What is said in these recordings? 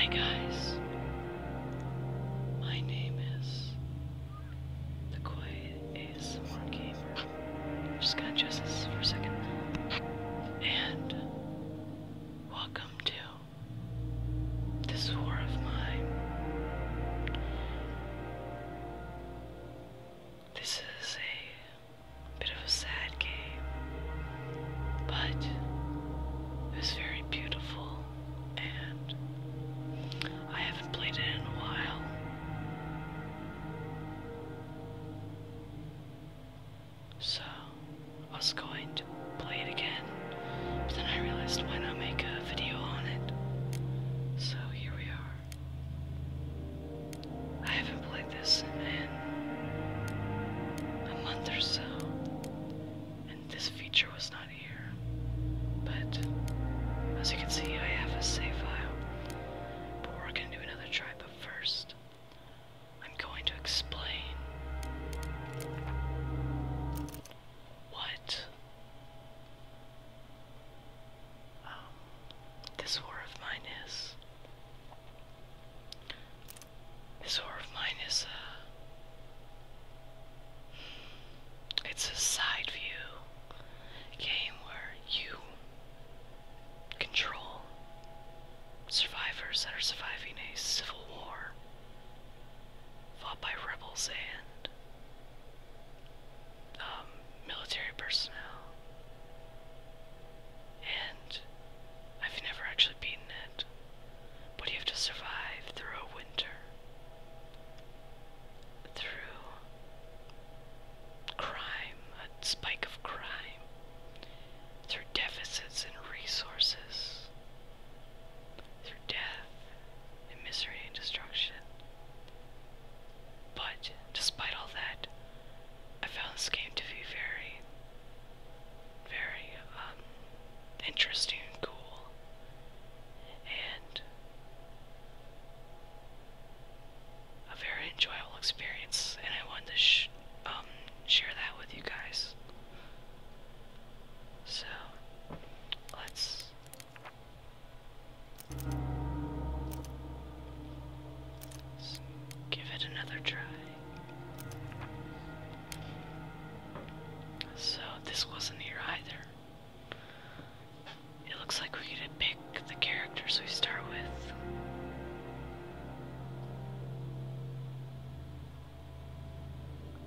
Hi guys, my name is the Quiet ASMR Gamer. Just gonna adjust this for a second. And welcome to this war of mine. This is a bit of a sad game, but it was very beautiful, and I haven't played it in a while. So I was going to play it again, but then I realized why not make a video on it. So here we are. I haven't played this in a month or so, and this feature was not here. But as you can see, I have a save file. But we're gonna do another try, but first, I'm going to explain what this war of mine is. This war of mine is it's a side view game where you control survivors that are surviving a civil war fought by rebels and military personnel. And I've never actually beaten it, but you have to survive through a winter, through crime, a spike of crime, through deficits in resources, through death and misery and destruction. But despite all that, I found this game to be very, very interesting and cool, and a very enjoyable experience, and I wanted to share that with you guys. So let's give it another try. So this wasn't here either. It looks like we get to pick the characters we start with.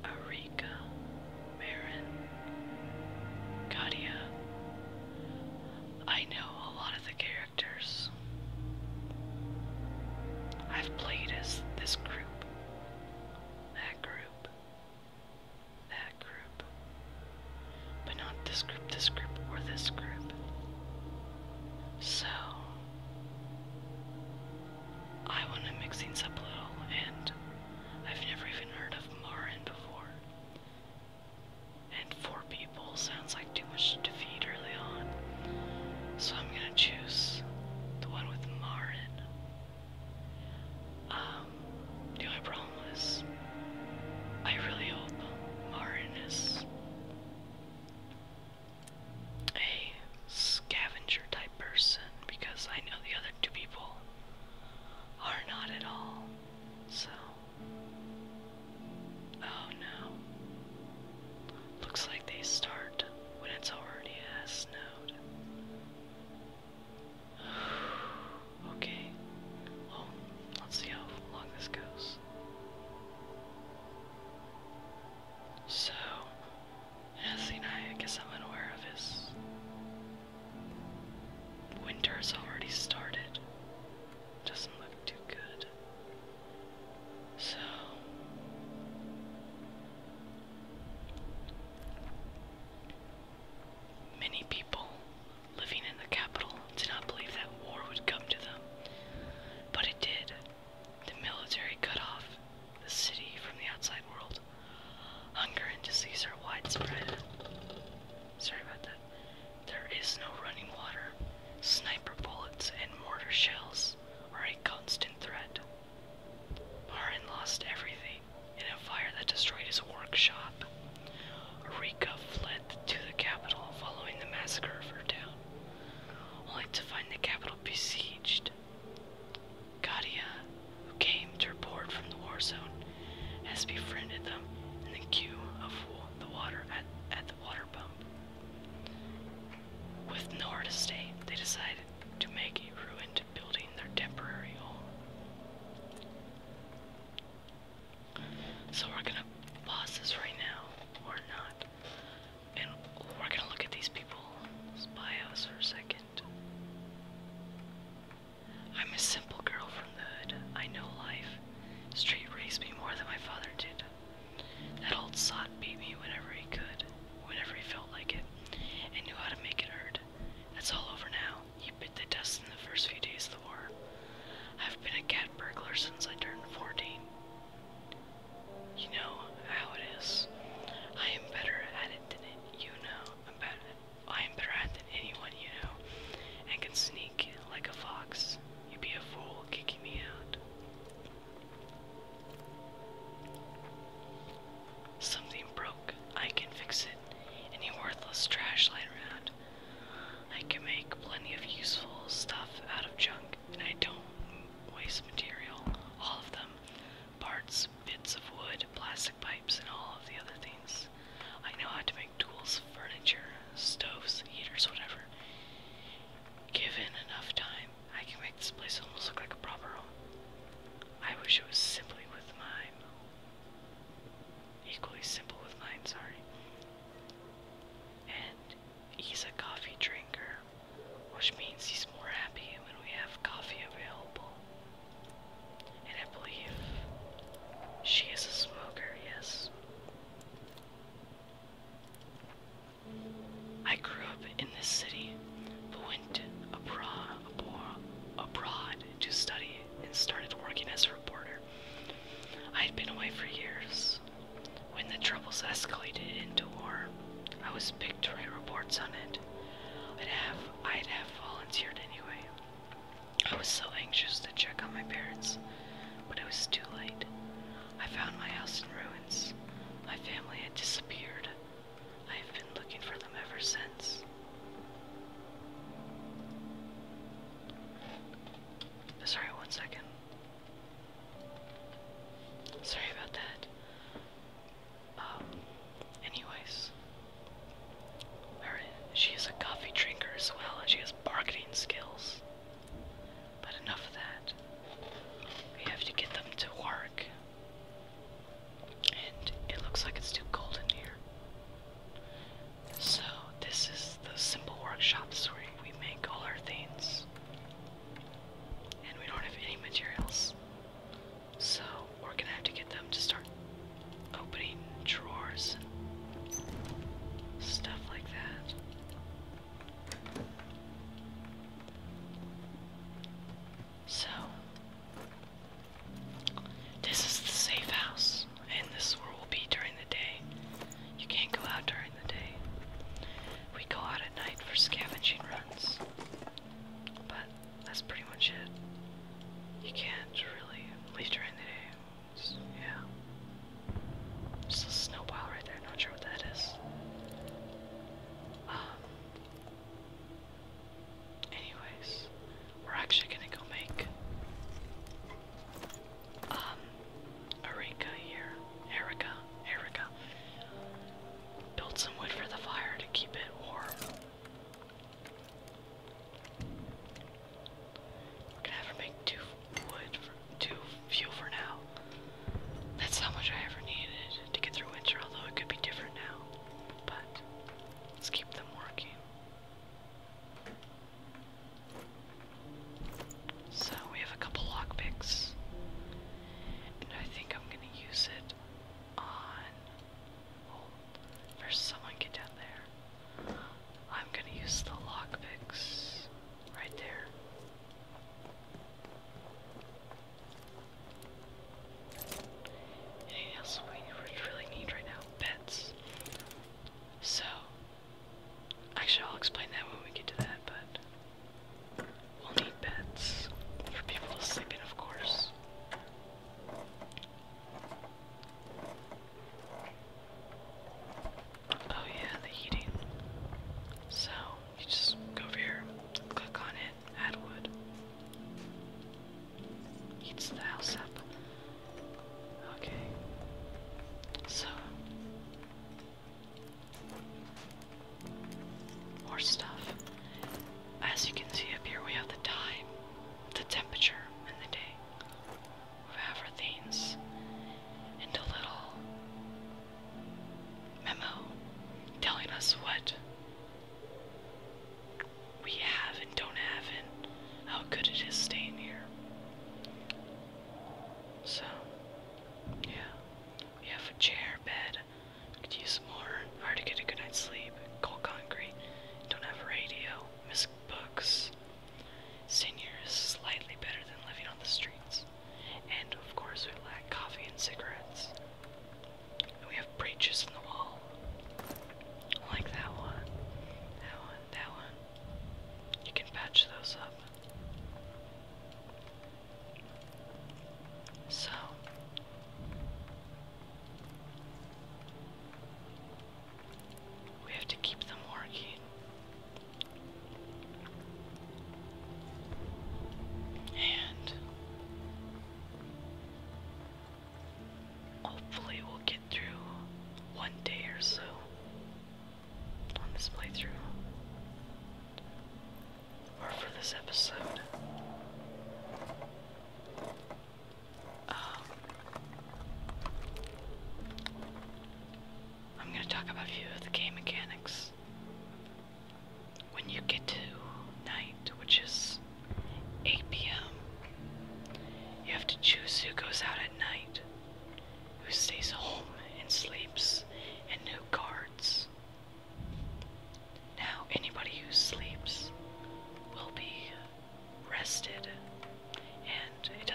Arika, Marin, Katia. I know a lot of the characters. I've played as this group, that group, that group, but not this group, or this group. So I want to mix things up a little, and I've never even heard of Marin before. And 4 people sounds like too much to defeat early on. So I'm gonna choose the one with Marin. The only problem is, I really hope Marin is a scavenger type person, because I know the other 2 people are not at all. So, oh no. Looks like they start when it's already has snowed. Okay, well, let's see how long this goes. So, another thing I guess I'm unaware of is winter's already started. Doesn't look too good. to study and started working as a reporter. I had been away for years. When the troubles escalated into war, I was picked to write reports on it. I'd have volunteered anyway. I was so anxious to check on my parents, but it was too late. I found my house in ruins. My family had disappeared. I have been looking for them ever since. Sorry, 1 second. Sorry about that. Anyways. She is a coffee drinker as well, and she has marketing skills. But enough of that. We have to get them to work. And it looks like it's too cold in here. So, this is the simple workshops where we make all our things. And we don't have any materials. So, we're gonna have to get them to start opening drawers and stuff like that. So, this is the safe house, and this is where we'll be during the day. You can't go out during the day. We go out at night for scavenging runs, but that's pretty much it. You can't really leave during the day. Yeah. Just a snow pile right there, not sure what that is. Anyways, we're actually gonna go make Erica. Build some wood for the fire to keep it warm. We're gonna have her make two fuel for now. That's how much I ever needed to get through winter, although it could be different now. But let's keep them working. So we have a couple lockpicks, and I think I'm gonna use it on. There's someone get down there. I'm gonna use the lockpicks right there. Anything else we really need right now? Beds. So, actually, I'll explain that when we get to that, but we'll need beds for people to sleep in, of course. Oh yeah, the heating. So, you just go over here, click on it, add wood. Heats the house up. Okay. So, more stuff. As you can see up here, we have the time, the temperature, and the day. We have our things, and a little memo telling us what we have and don't have, and how good it is staying here.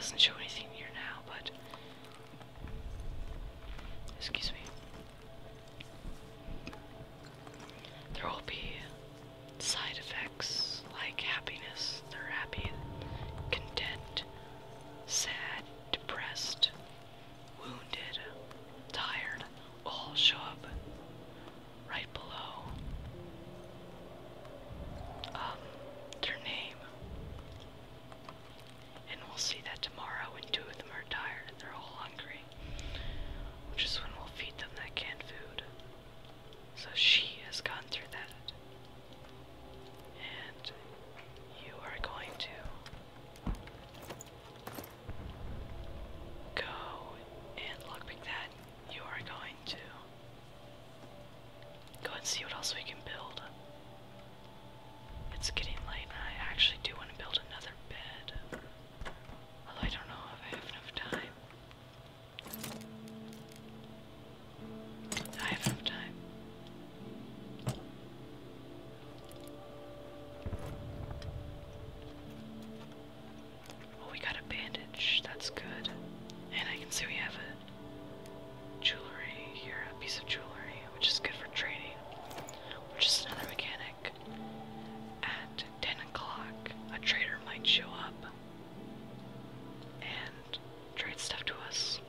doesn't show anything here now, but excuse me. There will be side effects like happiness. They're happy, content, sad, depressed, wounded, tired, all show up right below their name. And we'll see that tomorrow when 2 of them are tired and they're all hungry, which is when we'll feed them that canned food. So she has gone through that. And you are going to go and lockpick that. You are going to go and see what else we can build. It's getting late and I actually do want to build another bed. Although I don't know if I have enough time. I have enough time. Well, we got a bandage. That's good. And I can see we have a jewelry here, a piece of jewelry, which is good for trading. Which is another mechanic. At 10 o'clock, a trader might show up and trade stuff to us.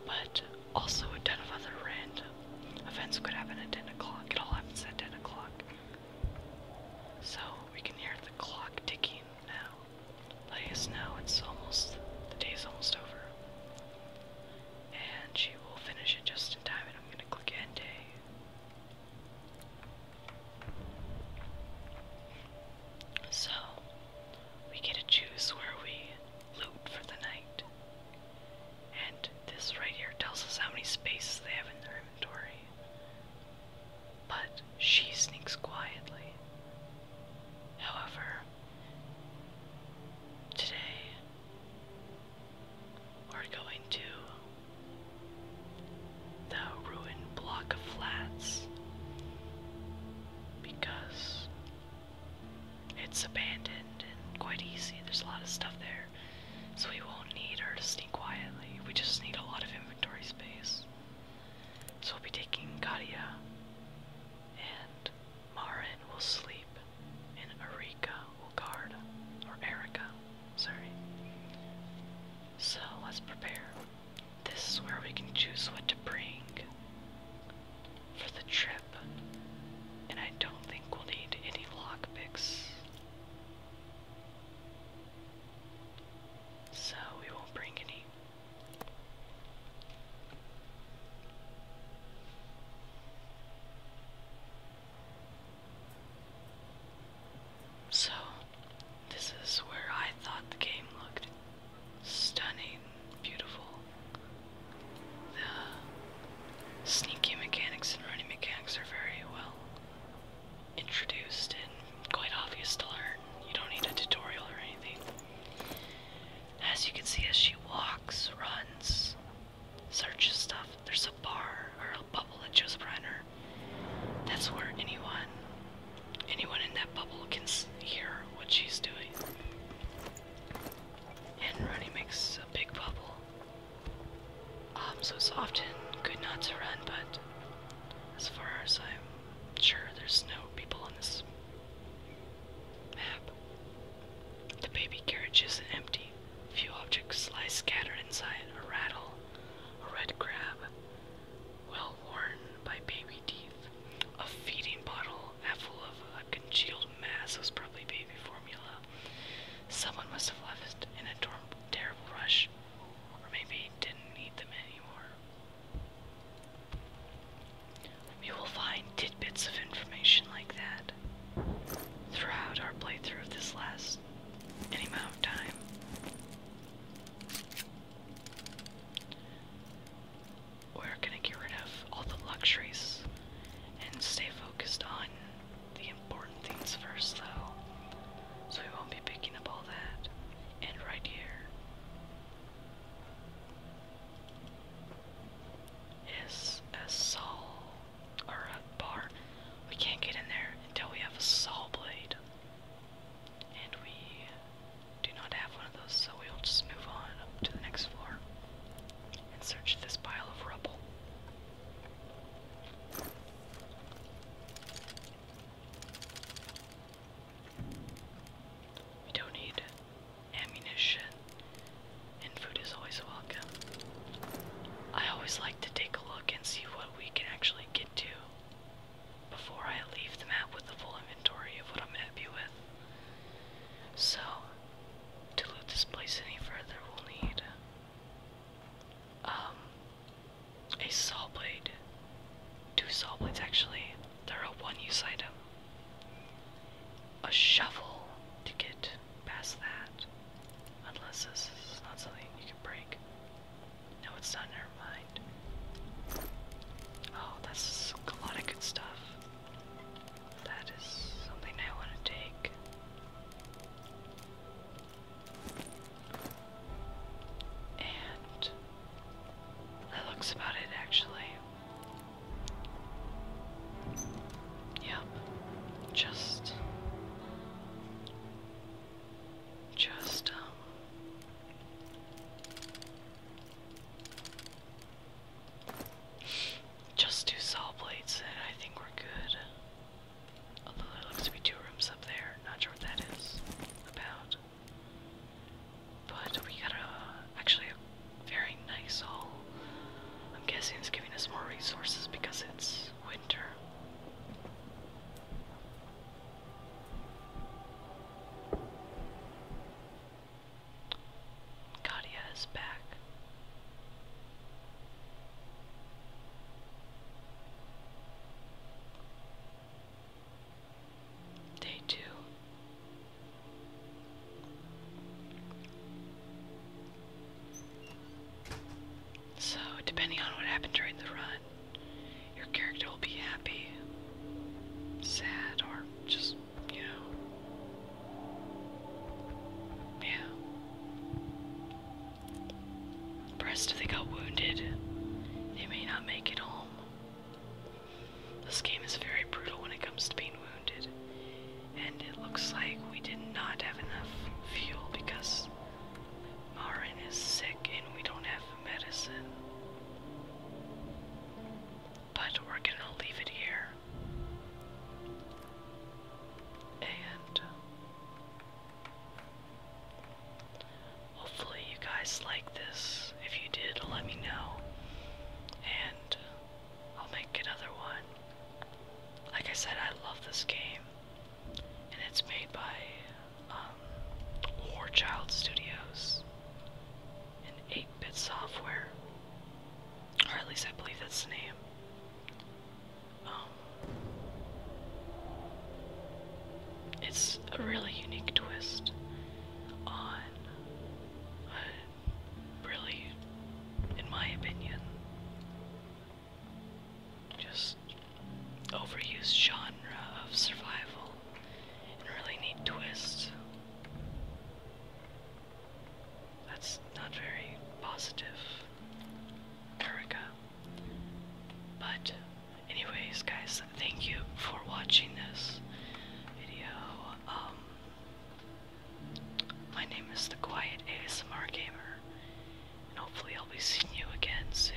But also a ton of other random events could happen at 10 o'clock. It all happens at 10 o'clock. So we can hear the clock ticking now. Letting us know it's almost, the day's almost over. And she will finish it just in time, and I'm going to click end day. So, we get to choose where we loot for the night. And this right here tells us how many spaces they have in their inventory. But she sneaks quietly. However, today we're going to the ruined block of flats because it's abandoned and quite easy. There's a lot of stuff there, so we won't need her to sneak quietly. We just need a lot of inventory space. So we'll be taking Katia, and Marin will sleep, and Erika will guard, or Erica, sorry. So let's prepare. This is where we can choose what to bring for the trip, and I don't think we'll need any lockpicks. So we won't bring any. So this is where I thought the game looked stunning, beautiful. The sneaky mechanics and running mechanics are very well introduced and quite obvious to learn. You don't need a tutorial or anything. As you can see, as she walks, runs, searches stuff, there's a bar or a bubble that shows up around her. That's where anyone in that bubble can hear what she's doing. And running makes a big bubble. So it's often good not to run, but as far as I'm sure, there's no people on this map. The baby carriage isn't empty. Few objects lie scattered inside: a rattle, a red crab, well worn by baby teeth, a feeding bottle half full of a congealed mass. It was probably baby formula. Someone must have left in a terrible rush, or maybe didn't need them anymore. You will find tidbits of information like that is this? This is not something you can break. No, it's not. Never mind. Oh, that's a lot of good stuff. That is something I want to take. And that looks about it, actually. Yep. Just do saw plates and I think we're good. Although there looks to be 2 rooms up there. Not sure what that is about. But we got actually a very nice haul. I'm guessing it's giving us more resources because it's winter. Katia is back. Day 2. So, depending on what happened during the run, your character will be happy, sad, or just, you know, yeah. Perhaps if they got wounded, they may not make it home. This game is very brutal when it comes to being wounded, and it looks like we did not have enough fuel because Marin is sick and we don't have medicine. But we're gonna leave it here. And hopefully you guys like this. If you did, let me know. And I'll make another one. Like I said, I love this game. And it's made by Warchild Studios and 8-bit software. Or at least I believe that's the name. It's a really unique twist on a really, in my opinion, just overused genre of survival and really neat twist. That's not very positive, Erica. But anyways, guys, thank you for watching this video. My name is the Quiet ASMR Gamer, and hopefully I'll be seeing you again soon.